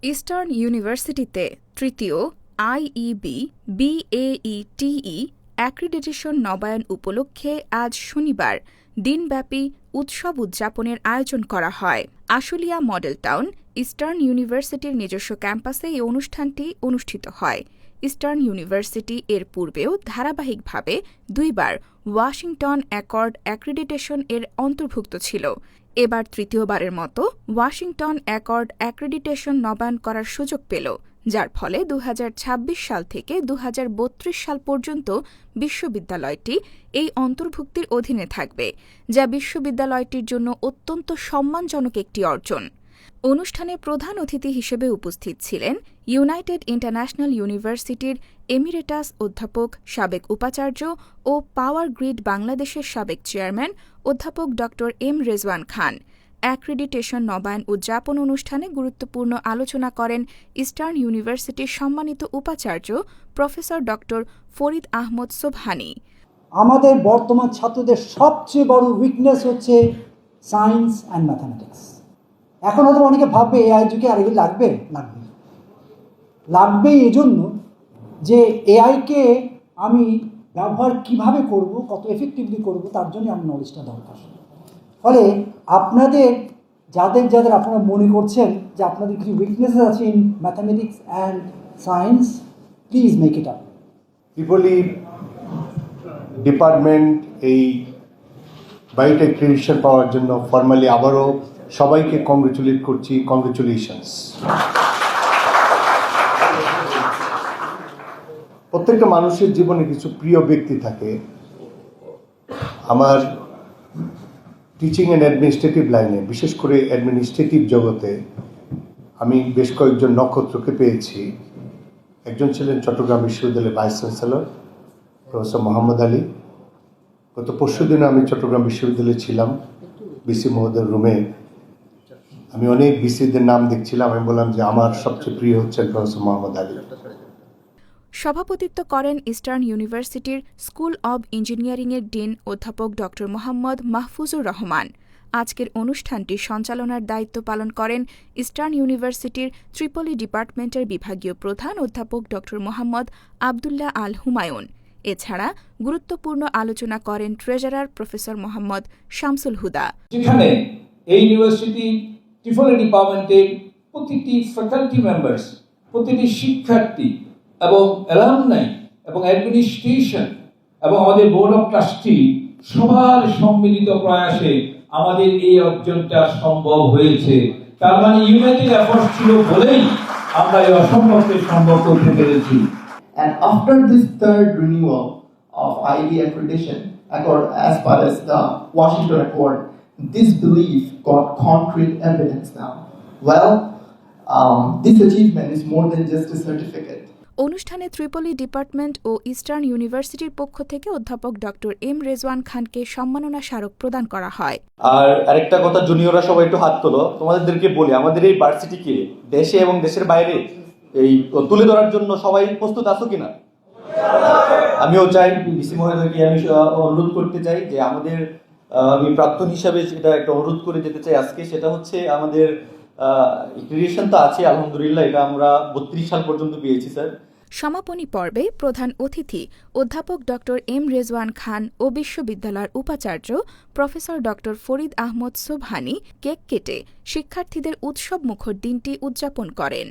Eastern ইউনিভার্সিটিতে তৃতীয় IEB বিএইটিই accreditation নবায়ন উপলক্ষে আজ শনিবার দিনব্যাপী উৎসব উদযাপনের আয়োজন করা হয়। আশুলিয়া মডেল টাউন ইস্টার্ন ইউনিভার্সিটির নিজস্ব ক্যাম্পাসে এই অনুষ্ঠানটি অনুষ্ঠিত হয়। ইস্টার্ন ইউনিভার্সিটি এর পূর্বেও ধারাবাহিকভাবে দুইবার ওয়াশিংটন অ্যাকর্ড অ্যাক্রিডিটেশন এর অন্তর্ভুক্ত ছিল। এবার তৃতীয়বারের মতো ওয়াশিংটন অ্যাকর্ড অ্যাক্রিডিটেশন নবায়ন করার সুযোগ পেল, যার ফলে ২০২৬ সাল থেকে ২০৩২ সাল পর্যন্ত বিশ্ববিদ্যালয়টি এই অন্তর্ভুক্তির অধীনে থাকবে, যা বিশ্ববিদ্যালয়টির জন্য অত্যন্ত সম্মানজনক একটি অর্জন। অনুষ্ঠানে প্রধান অতিথি হিসেবে উপস্থিত ছিলেন ইউনাইটেড ইন্টারন্যাশনাল ইউনিভার্সিটির এমিরেটাস অধ্যাপক, সাবেক উপাচার্য ও পাওয়ার গ্রিড বাংলাদেশের সাবেক চেয়ারম্যান অধ্যাপক ড. এম রেজওয়ান খান। অ্যাক্রিডিটেশন নবায়ন উদযাপন অনুষ্ঠানে গুরুত্বপূর্ণ আলোচনা করেন ইস্টার্ন ইউনিভার্সিটির সম্মানিত উপাচার্য প্রফেসর ড. ফরিদ আহমদ সোবহানী। আমাদের বর্তমান ছাত্রদের সবচেয়ে বড় উইকনেস হচ্ছে সায়েন্স অ্যান্ড ম্যাথামেটিক্স। এখন হয়তো অনেকে ভাববে এআই যুগে আর এগুলো লাগবেই এজন্য যে এআইকে আমি ব্যবহার কিভাবে করব, কত এফেক্টিভলি করব, তার জন্য আমার নলেজটা দরকার। ফলে আপনাদের যাদের আপনারা মনে করছেন যে আপনাদের কিছু উইকনেসেস আছে in mathematics and science, please make it up. ত্রিপলি department এই বাইটা ক্রেডিশন পাওয়ার জন্য ফর্মালি আবারও সবাইকে কংগ্রেচুলেট করছি। কংগ্রেচুলেশনস। প্রত্যেকটা মানুষের জীবনে কিছু প্রিয় ব্যক্তি থাকে। আমার টিচিং অ্যান্ড অ্যাডমিনিস্ট্রেটিভ লাইনে, বিশেষ করে অ্যাডমিনিস্ট্রেটিভ জগতে আমি বেশ কয়েকজন নক্ষত্রকে পেয়েছি। একজন ছিলেন চট্টগ্রাম বিশ্ববিদ্যালয়ের vice chancellor professor Mohammad Ali. গত পরশুদিনে আমি চট্টগ্রাম বিশ্ববিদ্যালয়ে ছিলাম, বিসি মহোদয়ের রুমে। আমি অনেক বিসিদের নাম দেখছিলাম। আমি বললাম যে আমার সবচেয়ে প্রিয় হচ্ছেন প্রফেসর মোহাম্মদ আলী। সভাপতিত্ব করেন ইস্টার্ন ইউনিভার্সিটির স্কুল অব ইঞ্জিনিয়ারিংয়ের ডিন অধ্যাপক ড. মোহাম্মদ মাহফুজুর রহমান। আজকের অনুষ্ঠানটি সঞ্চালনার দায়িত্ব পালন করেন ইস্টার্ন ইউনিভার্সিটির ত্রিপলি ডিপার্টমেন্টের বিভাগীয় প্রধান অধ্যাপক ড. মোহাম্মদ আবদুল্লাহ আল হুমায়ুন। এছাড়া গুরুত্বপূর্ণ আলোচনা করেন ট্রেজারার প্রফেসর মোহাম্মদ শামসুল হুদা। যেখানে এই ইউনিভার্সিটি ত্রিপলি ডিপার্টমেন্টের প্রতিটি ফ্যাকাল্টি মেম্বার্স, প্রতিটি শিক্ষার্থী এবং অ্যালামনাই এবং অ্যাডমিনিস্ট্রেশন এবং আমাদের বোর্ড অফ ট্রাস্টি সবার সম্মিলিত প্রয়াসে আমাদের এই অর্জনটা সম্ভব হয়েছে। তার মানে ইউনাইটেড এফোর্ট ছিল বলেই আমরা এই অসম্ভবকে সম্ভব করতে পেরেছি। And after this third renewal of IB accreditation accord as far as the Washington Accord, this belief got concrete evidence now. Well, this achievement is more than just a certificate. অনুষ্ঠানে ত্রিপলি department ও eastern ইউনিভার্সিটির পক্ষ থেকে অধ্যাপক ড. M Rezwan খানকে সম্মাননা স্মারক প্রদান করা হয়। আর আরেকটা কথা, জুনিয়ররা সবাই একটু হাত তোলো। তোমাদেরকে বলি, আমাদের এই ভার্সিটিকে দেশে এবং দেশের বাইরে এই তুলে ধরার জন্য সবাই প্রস্তুত আছো কিনা? আমিও চাই, বিসি মহোদয়কে আমি অনুরোধ করতে চাই যে আমাদের, আমি প্রাক্তন হিসাবে যেটা একটা অনুরোধ করে যেতে চাই আজকে, সেটা হচ্ছে আমাদের ক্রিয়েশন তো আছে আলহামদুলিল্লাহ, এটা আমরা ৩২ সাল পর্যন্ত পেয়েছি স্যার। সমাপনী পর্বে প্রধান অতিথি অধ্যাপক ড. এম রেজওয়ান খান ও বিশ্ববিদ্যালয়ের উপাচার্য প্রফেসর ড. ফরিদ আহমদ সোবহানী কেক কেটে শিক্ষার্থীদের উৎসবমুখর দিনটি উদযাপন করেন।